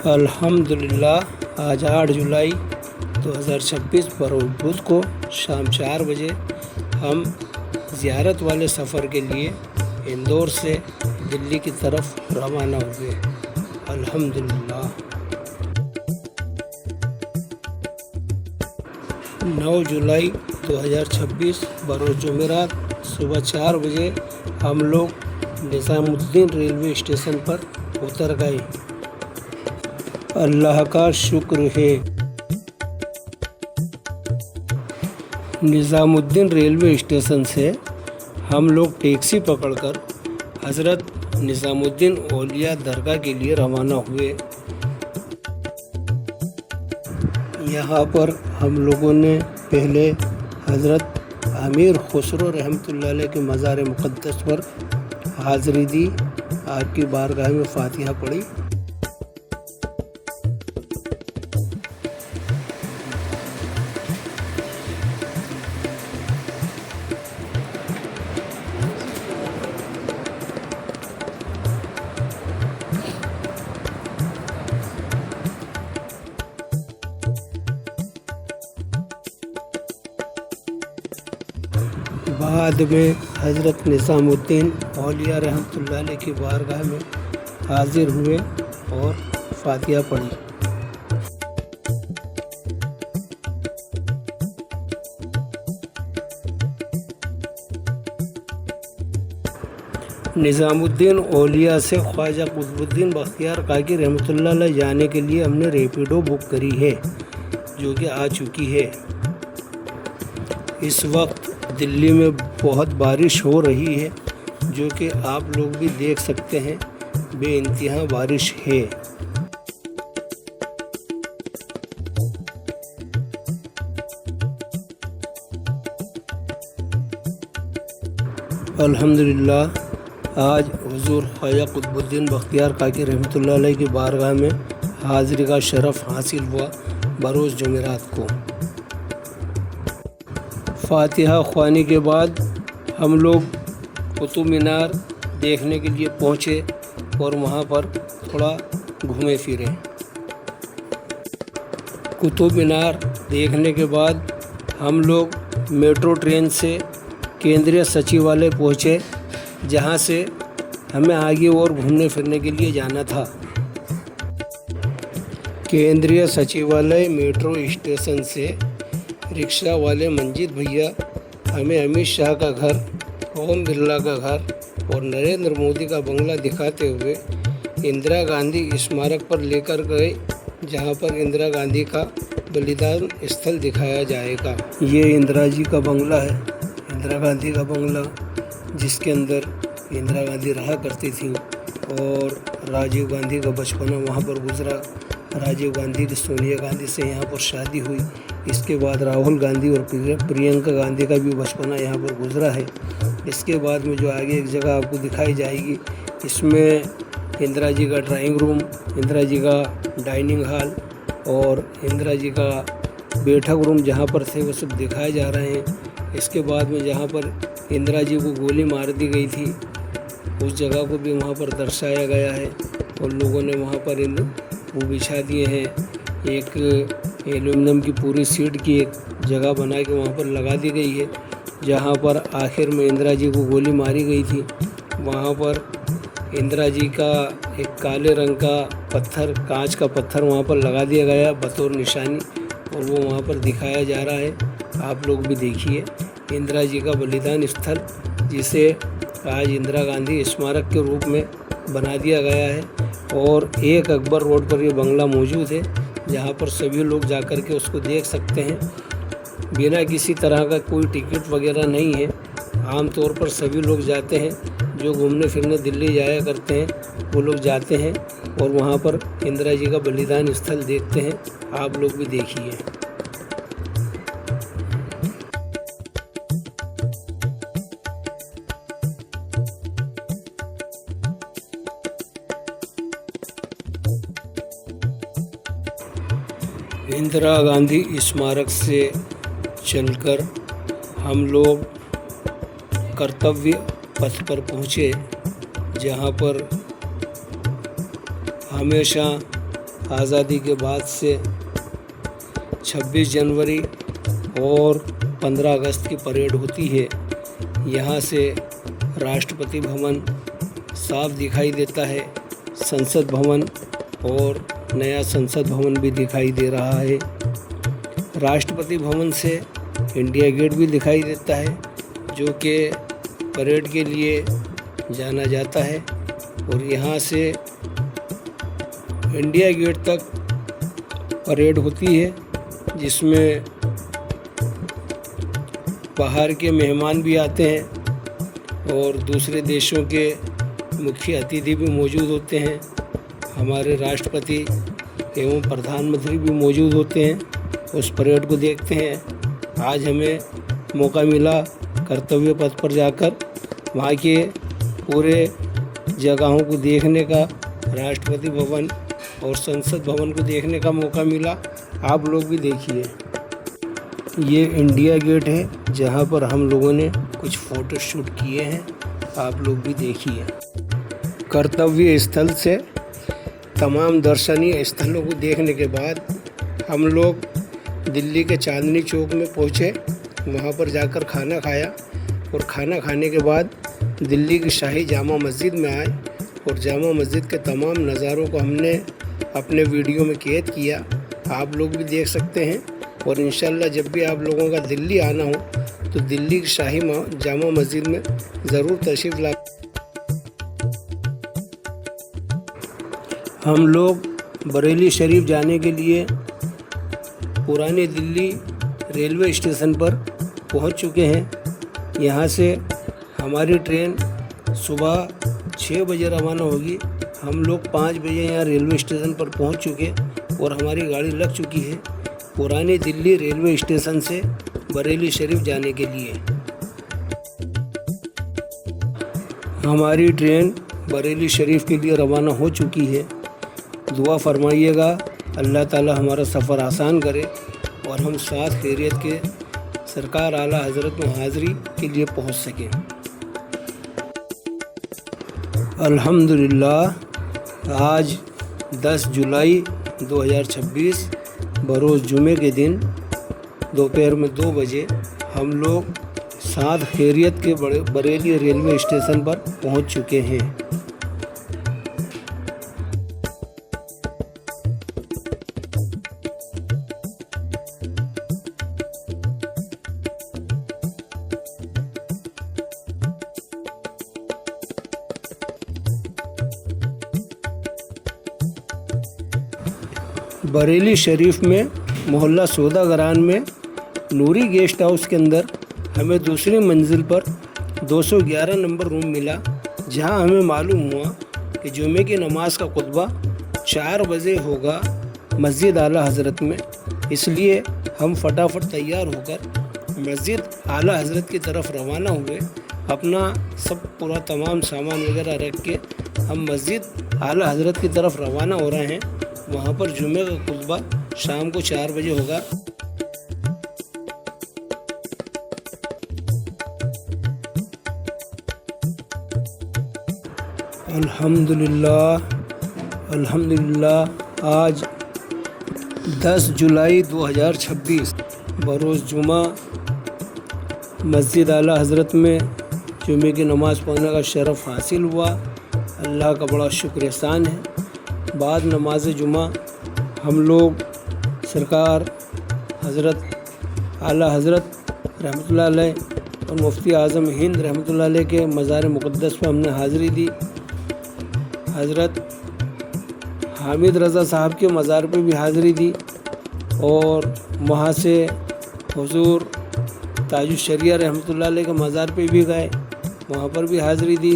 अल्हम्दुलिल्लाह आज 8 जुलाई 2026 बरोज़ बुध को शाम 4 बजे हम ज़ियारत वाले सफ़र के लिए इंदौर से दिल्ली की तरफ रवाना हुए। अल्हम्दुलिल्लाह 9 जुलाई 2026 बरोज़ जुमेरात सुबह 4 बजे हम लोग निज़ामुद्दीन रेलवे स्टेशन पर उतर गए। अल्लाह का शुक्र है। निज़ामुद्दीन रेलवे स्टेशन से हम लोग टैक्सी पकड़कर हज़रत निज़ामुद्दीन औलिया दरगाह के लिए रवाना हुए। यहाँ पर हम लोगों ने पहले हज़रत अमीर खुसरो रहमतुल्लाह अलैह के मज़ार मुक़द्दस पर हाज़री दी, आपकी बारगाह में फ़ातिहा पढ़ी। बाद में हज़रत निज़ामुद्दीन औलिया रहमतुल्लाह अलैह की बारगाह में हाज़िर हुए और फ़ातिहा पढ़ी। निज़ामुद्दीन औलिया से ख्वाजा कुतुबुद्दीन बख्तियार काकी रहमतुल्लाह अलैह जाने के लिए हमने रैपिडो बुक करी है, जो कि आ चुकी है। इस वक्त दिल्ली में बहुत बारिश हो रही है, जो कि आप लोग भी देख सकते हैं, बेइंतहा बारिश है। अल्हम्दुलिल्लाह आज हुज़ूर ख्वाजा कुतुबुद्दीन बख्तियार काकी रहमतुल्लाह अलैह की बारगाह में हाज़िरी का शरफ़ हासिल हुआ बरोज़ जुमेरात को। फ़ातिहा ख़्वानी के बाद हम लोग कुतुब मीनार देखने के लिए पहुँचे और वहाँ पर थोड़ा घूमे फिरे। कुतुब मीनार देखने के बाद हम लोग मेट्रो ट्रेन से केंद्रीय सचिवालय पहुँचे, जहाँ से हमें आगे और घूमने फिरने के लिए जाना था। केंद्रीय सचिवालय मेट्रो स्टेशन से रिक्शा वाले मंजीत भैया हमें अमित शाह का घर, ओम बिरला का घर और नरेंद्र मोदी का बंगला दिखाते हुए इंदिरा गांधी स्मारक पर लेकर गए, जहां पर इंदिरा गांधी का बलिदान स्थल दिखाया जाएगा। ये इंदिरा जी का बंगला है, इंदिरा गांधी का बंगला, जिसके अंदर इंदिरा गांधी रहा करती थी और राजीव गांधी का बचपना वहाँ पर गुजरा। राजीव गांधी की सोनिया गांधी से यहाँ पर शादी हुई। इसके बाद राहुल गांधी और प्रियंका गांधी का भी बचपना यहाँ पर गुजरा है। इसके बाद में जो आगे एक जगह आपको दिखाई जाएगी, इसमें इंदिरा जी का ड्राइंग रूम, इंदिरा जी का डाइनिंग हॉल और इंदिरा जी का बैठक रूम जहाँ पर थे वो सब दिखाए जा रहे हैं। इसके बाद में जहाँ पर इंदिरा जी को गोली मार दी गई थी, उस जगह को भी वहाँ पर दर्शाया गया है और लोगों ने वहाँ पर वो बिछा दिए हैं। एक एल्यूमिनियम की पूरी सीट की एक जगह बना के वहाँ पर लगा दी गई है, जहाँ पर आखिर में इंदिरा जी को गोली मारी गई थी। वहाँ पर इंदिरा जी का एक काले रंग का पत्थर, कांच का पत्थर वहाँ पर लगा दिया गया बतौर निशानी, और वो वहाँ पर दिखाया जा रहा है। आप लोग भी देखिए इंदिरा जी का बलिदान स्थल, जिसे आज इंदिरा गांधी स्मारक के रूप में बना दिया गया है। और 1 अकबर रोड पर ये बंगला मौजूद है, जहाँ पर सभी लोग जाकर के उसको देख सकते हैं। बिना किसी तरह का कोई टिकट वगैरह नहीं है। आम तौर पर सभी लोग जाते हैं, जो घूमने फिरने दिल्ली जाया करते हैं वो लोग जाते हैं और वहाँ पर इंदिरा जी का बलिदान स्थल देखते हैं। आप लोग भी देखिए। इंदिरा गांधी स्मारक से चलकर हम लोग कर्तव्य पथ पर पहुँचे, जहाँ पर हमेशा आज़ादी के बाद से 26 जनवरी और 15 अगस्त की परेड होती है। यहाँ से राष्ट्रपति भवन साफ दिखाई देता है, संसद भवन और नया संसद भवन भी दिखाई दे रहा है। राष्ट्रपति भवन से इंडिया गेट भी दिखाई देता है, जो कि परेड के लिए जाना जाता है। और यहाँ से इंडिया गेट तक परेड होती है, जिसमें बाहर के मेहमान भी आते हैं और दूसरे देशों के मुख्य अतिथि भी मौजूद होते हैं। हमारे राष्ट्रपति एवं प्रधानमंत्री भी मौजूद होते हैं, उस परेड को देखते हैं। आज हमें मौका मिला कर्तव्य पथ पर जाकर वहाँ के पूरे जगहों को देखने का, राष्ट्रपति भवन और संसद भवन को देखने का मौका मिला। आप लोग भी देखिए। ये इंडिया गेट है, जहाँ पर हम लोगों ने कुछ फ़ोटो शूट किए हैं, आप लोग भी देखिए। कर्तव्य स्थल से तमाम दर्शनीय स्थलों को देखने के बाद हम लोग दिल्ली के चांदनी चौक में पहुँचे। वहाँ पर जाकर खाना खाया और खाना खाने के बाद दिल्ली की शाही जामा मस्जिद में आए और जामा मस्जिद के तमाम नज़ारों को हमने अपने वीडियो में कैद किया। आप लोग भी देख सकते हैं। और इंशाल्लाह जब भी आप लोगों का दिल्ली आना हो तो दिल्ली की शाही जामा मस्जिद में ज़रूर तशरीफ़ ला। हम लोग बरेली शरीफ जाने के लिए पुरानी दिल्ली रेलवे स्टेशन पर पहुंच चुके हैं। यहाँ से हमारी ट्रेन सुबह 6 बजे रवाना होगी। हम लोग 5 बजे यहाँ रेलवे स्टेशन पर पहुँच चुके और हमारी गाड़ी लग चुकी है पुरानी दिल्ली रेलवे स्टेशन से बरेली शरीफ जाने के लिए। हमारी ट्रेन बरेली शरीफ के लिए रवाना हो चुकी है। दुआ फरमाइएगा अल्लाह ताला हमारा सफ़र आसान करे और हम साथ खैरियत के सरकार आला हज़रत में हाज़री के लिए पहुंच सकें। अल्हम्दुलिल्लाह आज 10 जुलाई 2026 बरोज़ जुमे के दिन दोपहर में 2 बजे हम लोग साथ खैरियत के बरेली रेलवे स्टेशन पर पहुंच चुके हैं। बरेली शरीफ में मोहल्ला सौदागरान में नूरी गेस्ट हाउस के अंदर हमें दूसरी मंजिल पर 211 नंबर रूम मिला, जहां हमें मालूम हुआ कि जुमे की नमाज का खुतबा 4 बजे होगा मस्जिद आला हज़रत में। इसलिए हम फटाफट तैयार होकर मस्जिद आला हज़रत की तरफ रवाना हुए। अपना सब पूरा तमाम सामान वगैरह रख के हम मस्जिद आला हज़रत की तरफ रवाना हो रहे हैं। वहाँ पर जुमे का खुतबा शाम को 4 बजे होगा। अल्हम्दुलिल्लाह आज 10 जुलाई 2026 बरोज़ जुमा मस्जिद आला हज़रत में जुमे की नमाज़ पढ़ने का शरफ़ हासिल हुआ। अल्लाह का बड़ा शुक्र एहसान है। बाद नमाज जुमा हम लोग सरकार हज़रत आला हज़रत रहमतुल्लाह अलैह और मुफ्ती आज़म हिंद रहमतुल्लाह अलैह के मज़ार मुक़द्दस पर हमने हाज़िरी दी। हज़रत हामिद रज़ा साहब के मज़ार पे भी हाज़िरी दी और वहाँ से हुज़ूर ताजुश्शरिया रहमतुल्लाह अलैह के मज़ार पे भी गए, वहाँ पर भी हाज़िरी दी,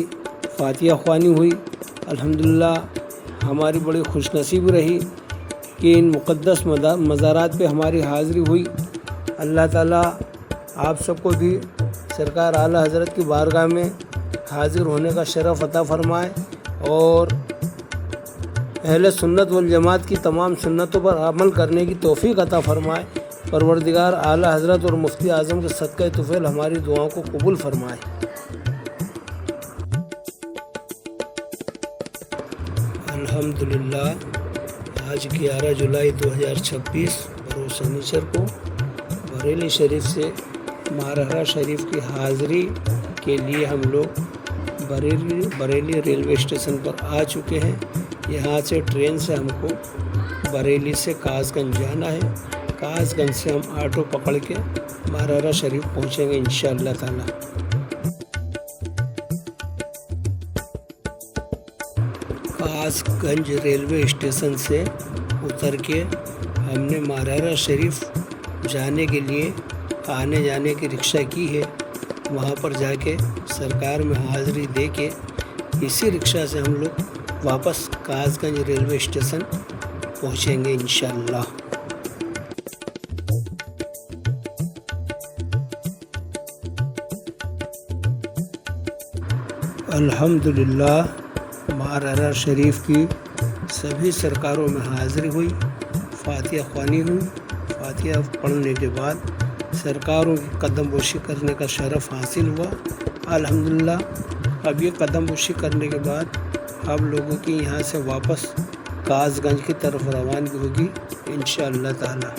फ़ातिहा ख़्वानी हुई। अल्हम्दुलिल्लाह हमारी बड़ी खुशनसीब रही कि इन मुक़द्दस मज़ारात पे हमारी हाज़िरी हुई। अल्लाह ताला आप सबको भी सरकार आला हज़रत की बारगाह में हाज़िर होने का शरफ़ अता फ़रमाए और अहले सुन्नत वल जमात की तमाम सुन्नतों पर अमल करने की तौफ़ीक़ अता फ़रमाए। परवरदिगार आला हज़रत और मुफ्ती आज़म के सदक़े तुफ़ैल हमारी दुआओं को कबूल फ़रमाए। अल्हम्दुलिल्लाह आज 11 जुलाई 2026 बरोज़ शनिचर को बरेली शरीफ से महारारा शरीफ की हाज़िरी के लिए हम लोग बरेली रेलवे स्टेशन पर आ चुके हैं। यहाँ से ट्रेन से हमको बरेली से कासगंज जाना है। कासगंज से हम ऑटो पकड़ के महारारा शरीफ पहुँचेंगे इंशाअल्लाह ताला। कासगंज रेलवे स्टेशन से उतर के हमने महारारा शरीफ जाने के लिए आने जाने की रिक्शा की है। वहाँ पर जाके सरकार में हाज़िरी दे के इसी रिक्शा से हम लोग वापस कासगंज रेलवे स्टेशन पहुँचेंगे इंशाअल्लाह। अल्हम्दुलिल्लाह महारारा शरीफ की सभी सरकारों में हाज़िरी हुई, फातिहा ख्वानी हुई। फातिहा पढ़ने के बाद सरकारों की कदमबोशी करने का शरफ़ हासिल हुआ अल्हम्दुलिल्लाह। अब ये कदमबोशी करने के बाद हम लोगों की यहाँ से वापस कासगंज की तरफ रवानगी होगी इंशाअल्लाह ताला।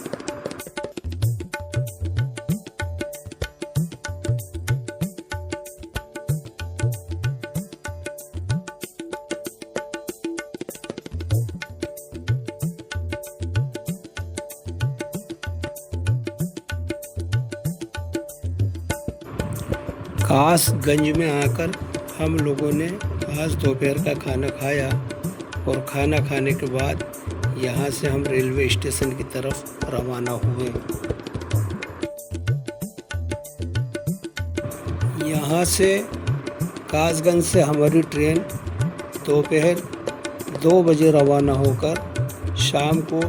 कासगंज में आकर हम लोगों ने आज दोपहर का खाना खाया और खाना खाने के बाद यहाँ से हम रेलवे स्टेशन की तरफ रवाना हुए। यहाँ से कासगंज से हमारी ट्रेन दोपहर 2 बजे रवाना होकर शाम को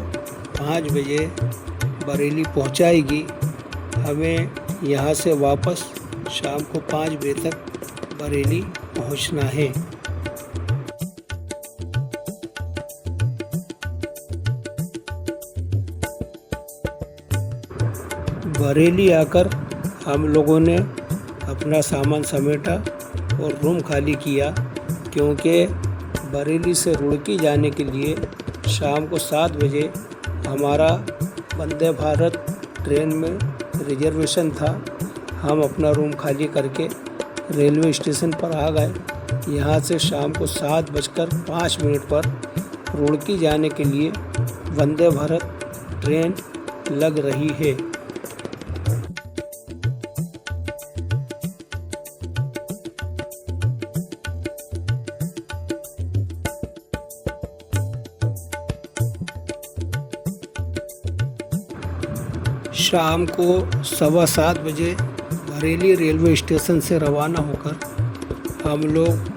5 बजे बरेली पहुँचाएगी। हमें यहाँ से वापस शाम को 5 बजे तक बरेली पहुंचना है। बरेली आकर हम लोगों ने अपना सामान समेटा और रूम खाली किया, क्योंकि बरेली से रुड़की जाने के लिए शाम को 7 बजे हमारा वंदे भारत ट्रेन में रिजर्वेशन था। हम अपना रूम खाली करके रेलवे स्टेशन पर आ गए। यहाँ से शाम को 7:05 पर रुड़की जाने के लिए वंदे भारत ट्रेन लग रही है। शाम को 7:15 बजे बरेली रेलवे स्टेशन से रवाना होकर हम लोग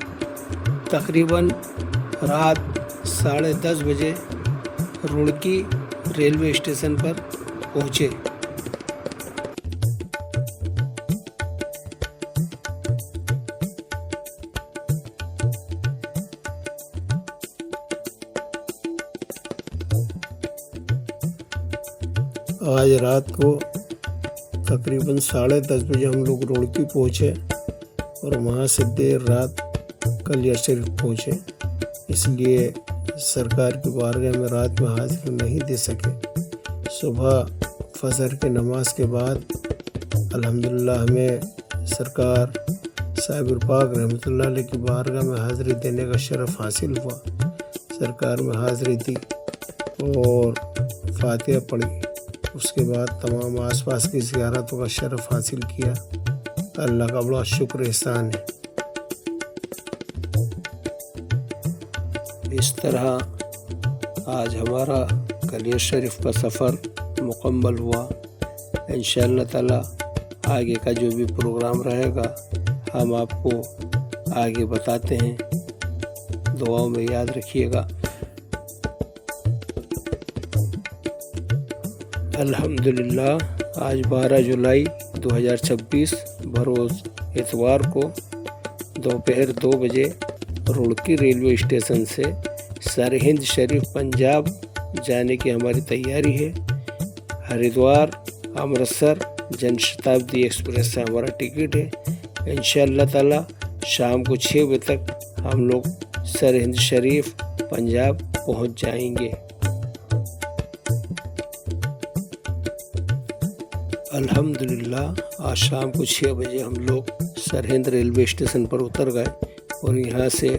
तकरीबन रात 10:30 बजे रुड़की रेलवे स्टेशन पर पहुँचे। आज रात को तकरीबन 10:30 बजे हम लोग रुड़की पहुँचे और वहाँ से देर रात कलिया शरीफ पहुँचे, इसलिए सरकार की बारगाह में रात में हाज़िरी नहीं दे सके। सुबह फजर के नमाज के बाद अल्हम्दुलिल्लाह हमें सरकार साहिब पाक रहमतुल्लाह अलैह की बारगाह में हाज़िरी देने का शरफ़ हासिल हुआ। सरकार में हाज़िरी दी और फातिहा पढ़ी। उसके बाद तमाम आसपास की ज़ियारतों का शरफ़ हासिल किया। अल्लाह का बड़ा शुक्र एहसान है। इस तरह आज हमारा कलिया शरीफ का सफ़र मुकम्मल हुआ। इंशाअल्लाह ताला आगे का जो भी प्रोग्राम रहेगा हम आपको आगे बताते हैं। दुआओं में याद रखिएगा। अल्हम्दुलिल्लाह आज 12 जुलाई 2026 बरोज़ इतवार को दोपहर 2 बजे रुड़की रेलवे स्टेशन से सरहिंद शरीफ पंजाब जाने की हमारी तैयारी है। हरिद्वार अमृतसर जनशताब्दी एक्सप्रेस से हमारा टिकट है। इंशाअल्लाह ताला शाम को 6 बजे तक हम लोग सरहिंद शरीफ पंजाब पहुंच जाएंगे। अल्हम्दुलिल्लाह आज शाम को 6 बजे हम लोग सरहिंद रेलवे स्टेशन पर उतर गए और यहाँ से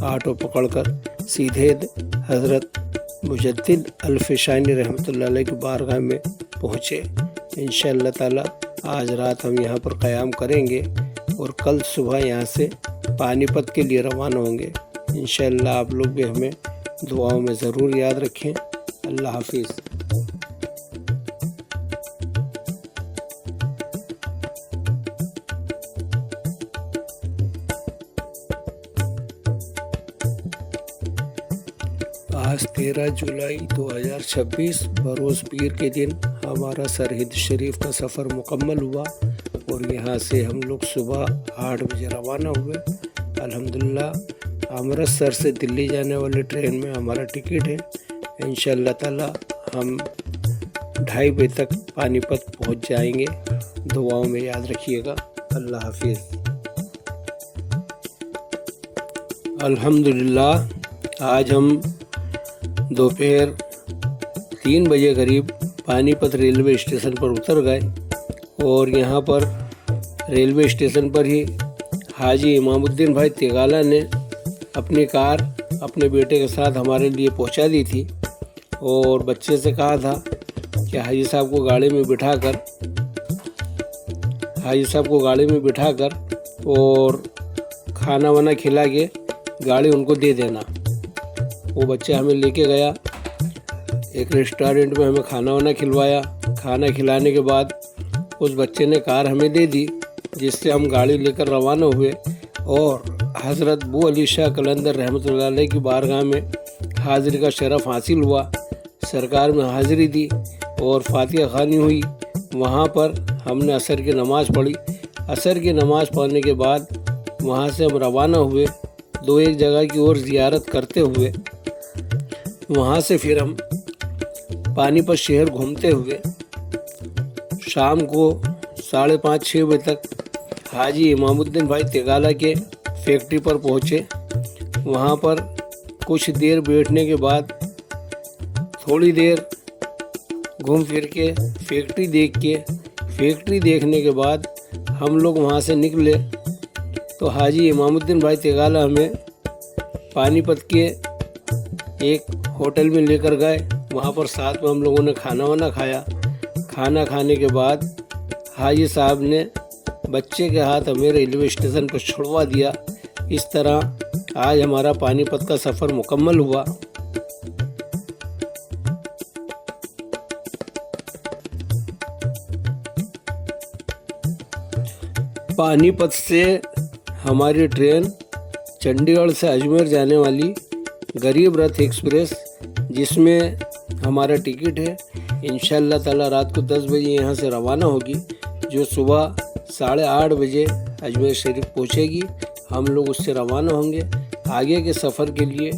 ऑटो पकड़कर सीधे हज़रत मुजद्दिद अल-फ़िशानी रहमतुल्लाह अलैह की बारगाह में पहुँचे। इंशाअल्लाह ताला आज रात हम यहाँ पर क़याम करेंगे और कल सुबह यहाँ से पानीपत के लिए रवाना होंगे। इंशाअल्लाह आप लोग भी हमें दुआओं में ज़रूर याद रखें। अल्लाह हाफिज़। आज 13 जुलाई 2026 बरोज़ पीर के दिन हमारा सरहिंद शरीफ का सफ़र मुकम्मल हुआ और यहाँ से हम लोग सुबह 8 बजे रवाना हुए। अल्हम्दुलिल्लाह अमृतसर से दिल्ली जाने वाली ट्रेन में हमारा टिकट है। इंशाअल्लाह ताला हम 2:30 बजे तक पानीपत पहुँच जाएंगे। दुआओं में याद रखिएगा। अल्लाह हाफिज़। अल्हम्दुलिल्लाह आज हम दोपहर 3 बजे करीब पानीपत रेलवे स्टेशन पर उतर गए और यहाँ पर रेलवे स्टेशन पर ही हाजी इमामुद्दीन भाई तेगाला ने अपनी कार अपने बेटे के साथ हमारे लिए पहुँचा दी थी और बच्चे से कहा था कि हाजी साहब को गाड़ी में बिठाकर और खाना वाना खिला के गाड़ी उनको दे देना। वो बच्चा हमें लेके गया, एक रेस्टोरेंट में हमें खाना वाना खिलवाया। खाना खिलाने के बाद उस बच्चे ने कार हमें दे दी, जिससे हम गाड़ी लेकर रवाना हुए और हज़रत बू अली शाह कलंदर रहमतुल्लाह अलैह की बारगाह में हाज़िरी का शरफ़ हासिल हुआ। सरकार में हाज़िरी दी और फातिहा ख़वानी हुई। वहाँ पर हमने असर की नमाज़ पढ़ी। असर की नमाज़ पढ़ने के बाद वहाँ से हम रवाना हुए 2-1 जगह की ओर ज़ियारत करते हुए। वहाँ से फिर हम पानीपत शहर घूमते हुए शाम को 5:30-6 बजे तक हाजी इमामुद्दीन भाई तेगाला के फैक्ट्री पर पहुँचे। वहाँ पर कुछ देर बैठने के बाद थोड़ी देर घूम फिर के फैक्ट्री देखने के बाद हम लोग वहाँ से निकले तो हाजी इमामुद्दीन भाई तेगाला हमें पानीपत के एक होटल में लेकर गए। वहाँ पर साथ में हम लोगों ने खाना वाना खाया। खाना खाने के बाद हाजी साहब ने बच्चे के हाथ हमें रेलवे स्टेशन पर छुड़वा दिया। इस तरह आज हमारा पानीपत का सफ़र मुकम्मल हुआ। पानीपत से हमारी ट्रेन चंडीगढ़ से अजमेर जाने वाली गरीब रथ एक्सप्रेस, जिसमें हमारा टिकट है, इंशाअल्लाह ताला रात को 10 बजे यहाँ से रवाना होगी, जो सुबह 8:30 बजे अजमेर शरीफ पहुँचेगी। हम लोग उससे रवाना होंगे। आगे के सफ़र के लिए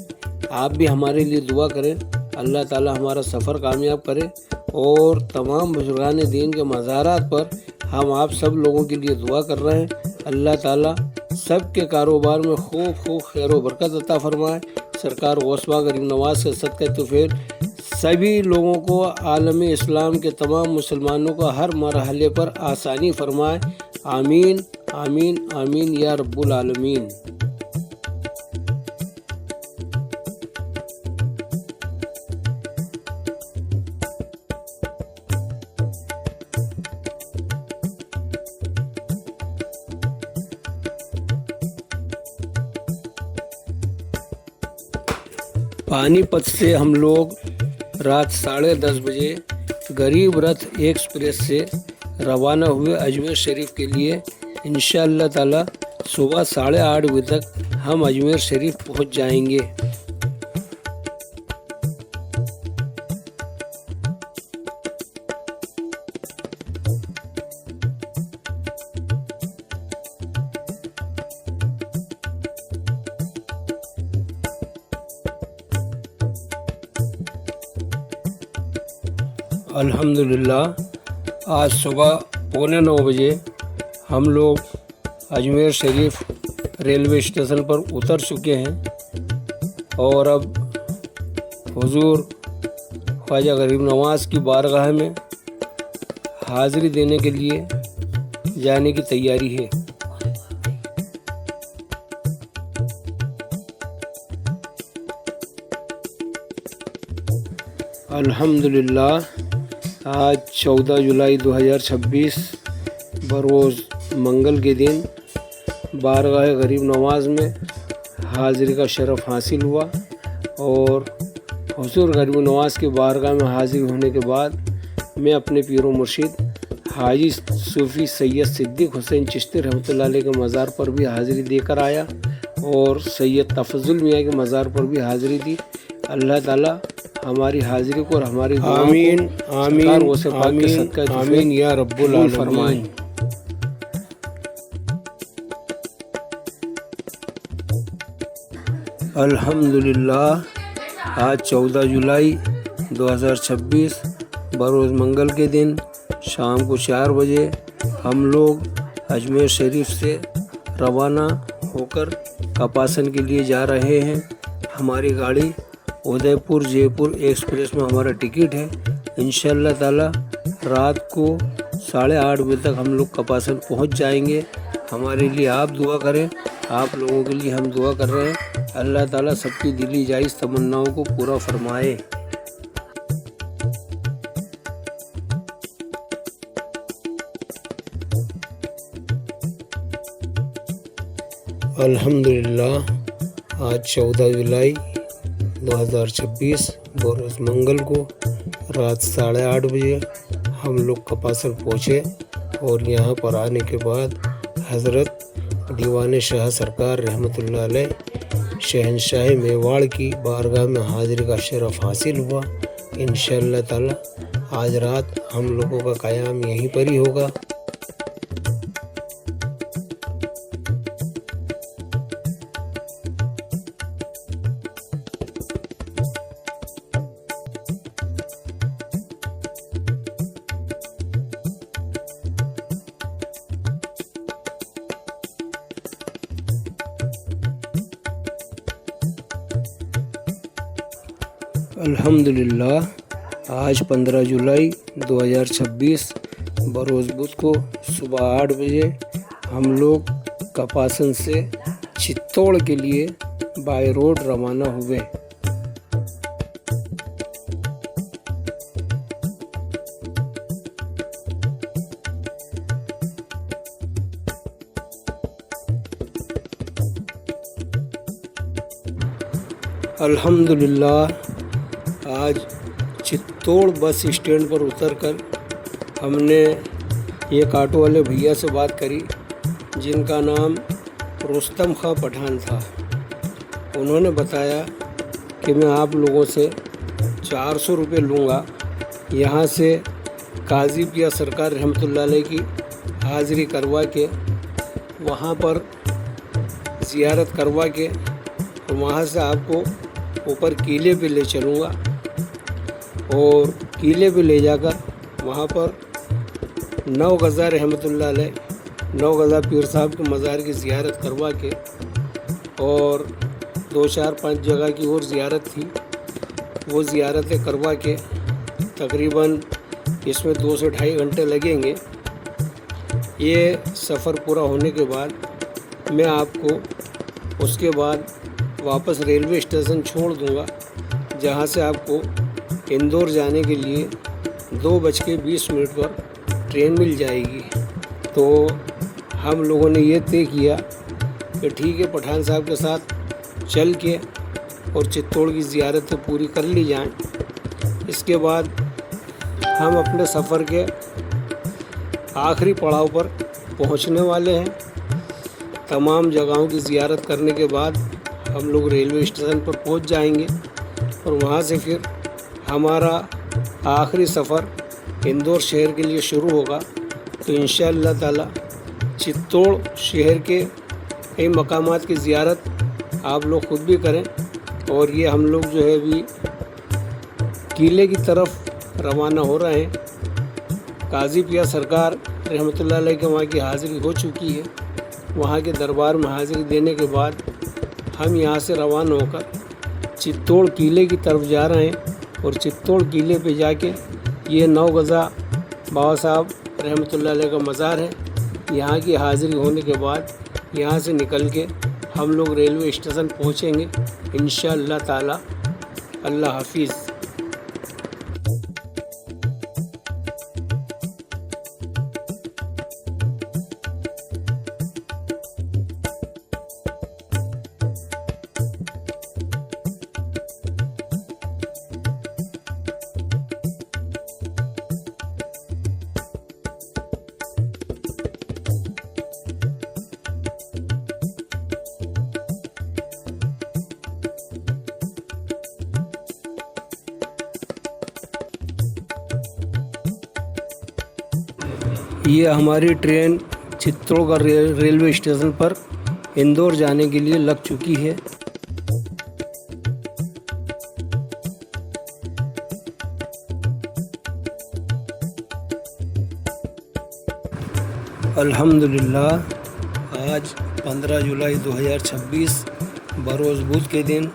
आप भी हमारे लिए दुआ करें। अल्लाह ताला हमारा सफ़र कामयाब करे और तमाम बुजुर्गान दीन के मज़ारात पर हम आप सब लोगों के लिए दुआ कर रहे हैं। अल्लाह ताला सब के कारोबार में खूब खैर व बरकत अता फरमाए। सरकार गौसबा गरीब नवाज के सदक़े तो फिर सभी लोगों को आलम इस्लाम के तमाम मुसलमानों को हर मरहले पर आसानी फरमाए। आमीन आमीन आमीन या रब्बुल आलमीन। पानीपत से हम लोग रात 10:30 बजे गरीब रथ एक्सप्रेस से रवाना हुए अजमेर शरीफ के लिए। इंशाअल्लाह ताला सुबह 8:30 बजे तक हम अजमेर शरीफ पहुंच जाएंगे। अल्हम्दुलिल्लाह आज सुबह 8:45 बजे हम लोग अजमेर शरीफ रेलवे स्टेशन पर उतर चुके हैं और अब हुजूर ख्वाजा गरीब नवाज़ की बारगाह में हाजिरी देने के लिए जाने की तैयारी है। अल्हम्दुलिल्लाह आज 14 जुलाई 2026 बरोज़ मंगल के दिन बारगाह गरीब नवाज़ में हाज़िरी का शरफ़ हासिल हुआ और हुज़ूर गरीब नवाज़ के बारगाह में हाज़िर होने के बाद मैं अपने पीरो मुर्शिद हाजी सूफ़ी सैयद सिद्दीक़ हुसैन चिश्ती रहमतुल्लाह अलैह के मज़ार पर भी हाज़िरी देकर आया और सैयद तफ़ज़ुल मियाँ के मज़ार पर भी हाज़िरी दी। अल्लाह ताला हमारी हाज़िरी को और हमारी आमीन आमीन आमीन आमीन या रब्बुल आलमीन फरमाएं। अल्हम्दुलिल्लाह आज 14 जुलाई 2026 बरोज़ मंगल के दिन शाम को 4 बजे हम लोग अजमेर शरीफ से रवाना होकर कपासन के लिए जा रहे हैं। हमारी गाड़ी उदयपुर जयपुर एक्सप्रेस में हमारा टिकट है। इंशाअल्लाह ताला रात को 8:30 बजे तक हम लोग कपासन पहुंच जाएंगे। हमारे लिए आप दुआ करें, आप लोगों के लिए हम दुआ कर रहे हैं। अल्लाह ताला सबकी दिली जायज़ तमन्नाओं को पूरा फरमाए। अल्हम्दुलिल्लाह आज 14 जुलाई 2026 बरोज़ मंगल को रात 8:30 बजे हम लोग कपासन पहुँचे और यहाँ पर आने के बाद हज़रत दीवान शाह सरकार रहमतुल्लाह अलैह शहंशाह मेवाड़ की बारगाह में हाज़िरी का शरफ़ हासिल हुआ। इंशाअल्लाह ताला आज रात हम लोगों का क़याम यहीं पर ही होगा। अल्हम्दुलिल्लाह आज 15 जुलाई 2026 बरोज़ बुध को सुबह 8 बजे हम लोग कपासन से चित्तौड़ के लिए बाय रोड रवाना हुए। अल्हम्दुलिल्लाह आज चित्तौड़ बस स्टैंड पर उतरकर हमने एक ऑटो वाले भैया से बात करी जिनका नाम रुस्तम खां पठान था। उन्होंने बताया कि मैं आप लोगों से 400 रुपये लूँगा, यहाँ से काजी पिया सरकार रहमतुल्लाह अलैह की हाज़िरी करवा के वहाँ पर ज़ियारत करवा के और वहाँ से आपको ऊपर किले पे ले चलूँगा और किले पे ले जाकर वहाँ पर 9 गज़ा रहमतुल्लाह अलैह 9 गज़ा पीर साहब के मज़ार की ज़ियारत करवा के और 2 4 5 जगह की और ज़ियारत थी, वो ज़ियारतें करवा के तकरीबन इसमें 2 से 2.5 घंटे लगेंगे। ये सफ़र पूरा होने के बाद मैं आपको उसके बाद वापस रेलवे स्टेशन छोड़ दूंगा, जहां से आपको इंदौर जाने के लिए 2:20 पर ट्रेन मिल जाएगी। तो हम लोगों ने ये तय किया कि ठीक है, पठान साहब के साथ चल के और चित्तौड़ की ज़ियारतें पूरी कर ली जाएं। इसके बाद हम अपने सफ़र के आखिरी पड़ाव पर पहुंचने वाले हैं। तमाम जगहों की ज़ियारत करने के बाद हम लोग रेलवे स्टेशन पर पहुंच जाएंगे और वहां से फिर हमारा आखिरी सफ़र इंदौर शहर के लिए शुरू होगा। तो इंशाअल्लाह ताला चित्तौड़ शहर के कई मकामात की ज़ियारत आप लोग ख़ुद भी करें। और ये हम लोग जो है अभी किले की तरफ रवाना हो रहे हैं। काजी पिया सरकार रहमतुल्लाह अलैह के वहाँ की हाज़िरी हो चुकी है। वहाँ के दरबार में हाज़िरी देने के बाद हम यहाँ से रवाना होकर चित्तौड़ किले की तरफ जा रहे हैं और चित्तौड़ किले पे जाके ये 9 गज़ा बाबा साहब रहमतुल्लाह अलैह का मज़ार है। यहाँ की हाज़िरी होने के बाद यहाँ से निकल के हम लोग रेलवे स्टेशन पहुँचेंगे इंशाअल्लाह ताला। अल्लाह हाफिज़। ये हमारी ट्रेन चित्तौड़गढ़ रेलवे स्टेशन पर इंदौर जाने के लिए लग चुकी है। अल्हम्दुलिल्लाह आज 15 जुलाई 2026 बरोज़ बुध के दिन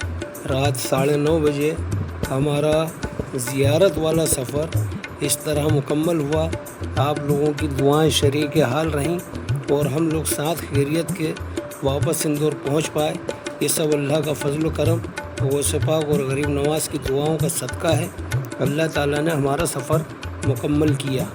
रात 9:30 बजे हमारा ज़ियारत वाला सफ़र इस तरह मुकम्मल हुआ। आप लोगों की दुआएं शरीक हाल रहीं और हम लोग साथ खैरियत के वापस इंदौर पहुंच पाए। ये सब अल्लाह का फजल करम, गौसे पाक और गरीब नवाज की दुआओं का सदका है। अल्लाह ताला ने हमारा सफ़र मुकम्मल किया।